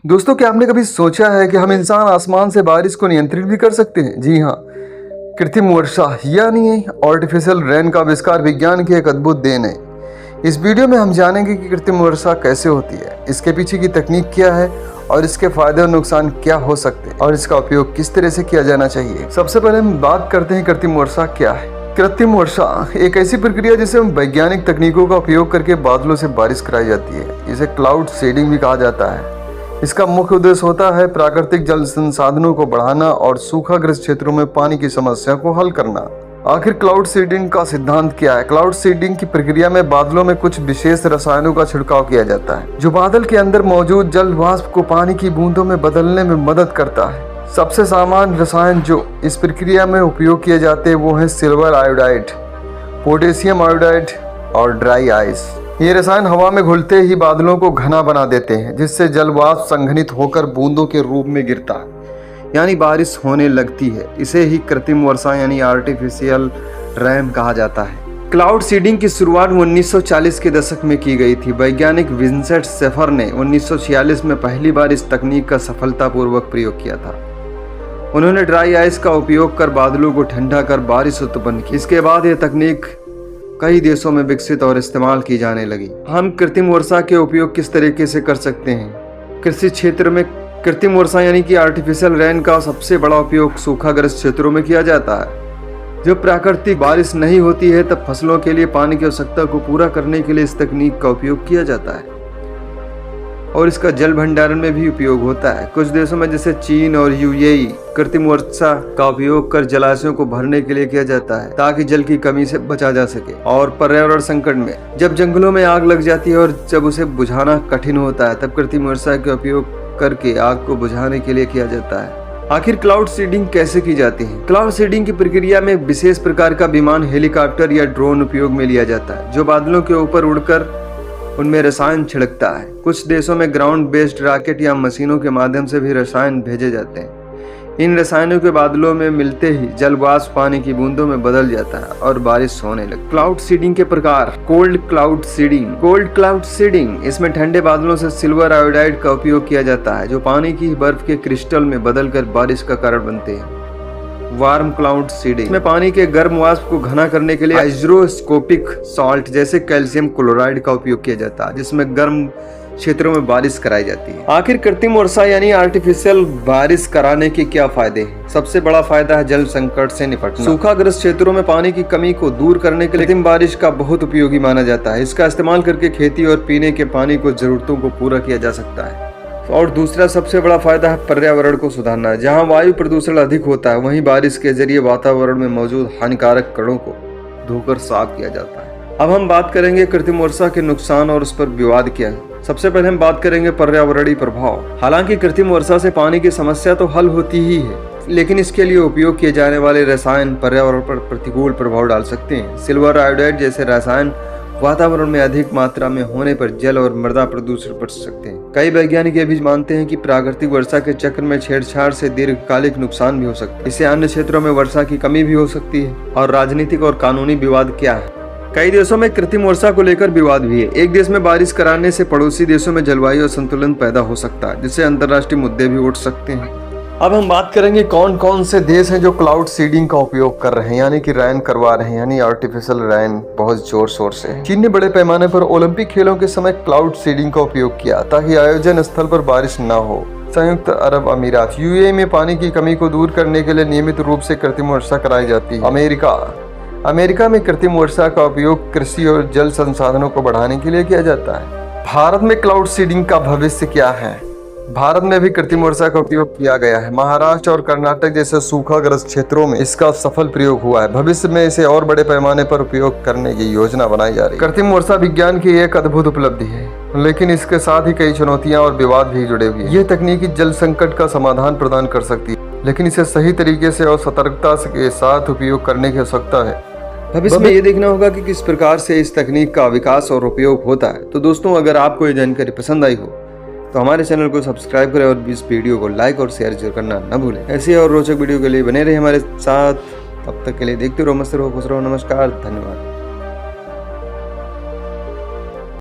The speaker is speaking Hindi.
दोस्तों, क्या आपने कभी सोचा है कि हम इंसान आसमान से बारिश को नियंत्रित भी कर सकते हैं? जी हाँ, कृत्रिम वर्षा यानी आर्टिफिशियल रेन का आविष्कार विज्ञान की एक अद्भुत देन है। इस वीडियो में हम जानेंगे कि कृत्रिम वर्षा कैसे होती है, इसके पीछे की तकनीक क्या है और इसके फायदे और नुकसान क्या हो सकते हैं और इसका उपयोग किस तरह से किया जाना चाहिए। सबसे पहले हम बात करते हैं कृत्रिम वर्षा क्या है। कृत्रिम वर्षा एक ऐसी प्रक्रिया जिसे वैज्ञानिक तकनीकों का उपयोग करके बादलों से बारिश कराई जाती है। इसे क्लाउड सीडिंग भी कहा जाता है। इसका मुख्य उद्देश्य होता है प्राकृतिक जल संसाधनों को बढ़ाना और सूखाग्रस्त क्षेत्रों में पानी की समस्या को हल करना। आखिर क्लाउड सीडिंग का सिद्धांत क्या है? क्लाउड सीडिंग की प्रक्रिया में बादलों में कुछ विशेष रसायनों का छिड़काव किया जाता है जो बादल के अंदर मौजूद जल वाष्प को पानी की बूंदों में बदलने में मदद करता है। सबसे सामान्य रसायन जो इस प्रक्रिया में उपयोग किए जाते हैं वो है सिल्वर आयोडाइड, पोटेशियम आयोडाइड और ड्राई आइस। ये रसायन हवा में घुलते ही बादलों को घना बना देते हैं जिससे जलवाष्प संघनित होकर बूंदों के रूप में गिरता है यानी बारिश होने लगती है। इसे ही कृत्रिम वर्षा यानी आर्टिफिशियल रेन कहा जाता है। क्लाउड सीडिंग की शुरुआत 1940 के दशक में की गई थी। वैज्ञानिक विंसेंट शेफर ने 1946 में पहली बार इस तकनीक का सफलतापूर्वक प्रयोग किया था। उन्होंने ड्राई आइस का उपयोग कर बादलों को ठंडा कर बारिश उत्पन्न की। इसके बाद यह तकनीक कई देशों में विकसित और इस्तेमाल की जाने लगी। हम कृत्रिम वर्षा के उपयोग किस तरीके से कर सकते हैं? कृषि क्षेत्र में कृत्रिम वर्षा यानी कि आर्टिफिशियल रेन का सबसे बड़ा उपयोग सूखाग्रस्त क्षेत्रों में किया जाता है। जब प्राकृतिक बारिश नहीं होती है तब फसलों के लिए पानी की आवश्यकता को पूरा करने के लिए इस तकनीक का उपयोग किया जाता है और इसका जल भंडारण में भी उपयोग होता है। कुछ देशों में जैसे चीन और यूएई कृत्रिम वर्षा का उपयोग कर जलाशयों को भरने के लिए किया जाता है ताकि जल की कमी से बचा जा सके। और पर्यावरण संकट में जब जंगलों में आग लग जाती है और जब उसे बुझाना कठिन होता है तब कृत्रिम वर्षा का उपयोग करके आग को बुझाने के लिए किया जाता है। आखिर क्लाउड सीडिंग कैसे की जाती है? क्लाउड सीडिंग की प्रक्रिया में विशेष प्रकार का विमान, हेलीकॉप्टर या ड्रोन उपयोग में लिया जाता है जो बादलों के ऊपर उड़कर उनमें रसायन छिड़कता है। कुछ देशों में ग्राउंड बेस्ड रॉकेट या मशीनों के माध्यम से भी रसायन भेजे जाते हैं। इन रसायनों के बादलों में मिलते ही जल वाष्प पानी की बूंदों में बदल जाता है और बारिश होने लगती। क्लाउड सीडिंग के प्रकार। कोल्ड क्लाउड सीडिंग इसमें ठंडे बादलों से सिल्वर आयोडाइड का उपयोग किया जाता है जो पानी की बर्फ के क्रिस्टल में बदलकर बारिश का कारण बनते हैं। वार्म क्लाउड सीडिंग में पानी के गर्म वाष्प को घना करने के लिए हाइड्रोस्कोपिक सॉल्ट जैसे कैल्शियम क्लोराइड का उपयोग किया जाता है जिसमें गर्म क्षेत्रों में बारिश कराई जाती है। आखिर कृत्रिम वर्षा यानी आर्टिफिशियल बारिश कराने के क्या फायदे हैं? सबसे बड़ा फायदा है जल संकट से निपटना। सूखाग्रस्त क्षेत्रों में पानी की कमी को दूर करने के लिए कृत्रिम बारिश का बहुत उपयोगी माना जाता है। इसका इस्तेमाल करके खेती और पीने के पानी को जरूरतों को पूरा किया जा सकता है। और दूसरा सबसे बड़ा फायदा है पर्यावरण को सुधारना। जहाँ वायु प्रदूषण अधिक होता है वहीं बारिश के जरिए वातावरण में मौजूद हानिकारक कणों को धोकर साफ किया जाता है। अब हम बात करेंगे कृत्रिम वर्षा के नुकसान और उस पर विवाद क्या है। सबसे पहले हम बात करेंगे पर्यावरणीय प्रभाव। हालांकि कृत्रिम वर्षा से पानी की समस्या तो हल होती ही है लेकिन इसके लिए उपयोग किए जाने वाले रसायन पर्यावरण पर प्रतिकूल प्रभाव डाल सकते हैं। सिल्वर आयोडाइड जैसे रसायन वातावरण में अधिक मात्रा में होने पर जल और मृदा प्रदूषण बढ़ सकते हैं। कई वैज्ञानिक ये भी मानते हैं कि प्राकृतिक वर्षा के चक्र में छेड़छाड़ से दीर्घकालिक नुकसान भी हो सकता है। इससे अन्य क्षेत्रों में वर्षा की कमी भी हो सकती है। और राजनीतिक और कानूनी विवाद क्या है? कई देशों में कृत्रिम वर्षा को लेकर विवाद भी है। एक देश में बारिश कराने से पड़ोसी देशों में जलवायु असंतुलन पैदा हो सकता है जिससे अंतर्राष्ट्रीय मुद्दे भी उठ सकते हैं। अब हम बात करेंगे कौन कौन से देश हैं जो क्लाउड सीडिंग का उपयोग कर रहे हैं यानी कि रेन करवा रहे हैं यानी आर्टिफिशियल रेन बहुत जोर शोर से। चीन ने बड़े पैमाने पर ओलंपिक खेलों के समय क्लाउड सीडिंग का उपयोग किया ताकि आयोजन स्थल पर बारिश न हो। संयुक्त अरब अमीरात यूएई में पानी की कमी को दूर करने के लिए नियमित रूप से कृत्रिम वर्षा कराई जाती है। अमेरिका में कृत्रिम वर्षा का उपयोग कृषि और जल संसाधनों को बढ़ाने के लिए किया जाता है। भारत में क्लाउड सीडिंग का भविष्य क्या है? भारत में भी कृत्रिम वर्षा का उपयोग किया गया है। महाराष्ट्र और कर्नाटक जैसे सूखाग्रस्त क्षेत्रों में इसका सफल प्रयोग हुआ है। भविष्य में इसे और बड़े पैमाने पर उपयोग करने की योजना बनाई जा रही है। कृत्रिम वर्षा विज्ञान की एक अद्भुत उपलब्धि है लेकिन इसके साथ ही कई चुनौतियां और विवाद भी जुड़े हुए हैं। ये तकनीकी जल संकट का समाधान प्रदान कर सकती है लेकिन इसे सही तरीके से और सतर्कता के साथ उपयोग करने की आवश्यकता है। भविष्य में ये देखना होगा कि किस प्रकार से इस तकनीक का विकास और उपयोग होता है। तो दोस्तों, अगर आपको ये जानकारी पसंद आई हो तो हमारे चैनल को सब्सक्राइब करें और इस वीडियो को लाइक और शेयर जरूर करना न भूलें। ऐसे और रोचक वीडियो के लिए बने रहे हमारे साथ। तब तक के लिए देखते रहो, मस्त रहो, खुश रहो। नमस्कार, धन्यवाद।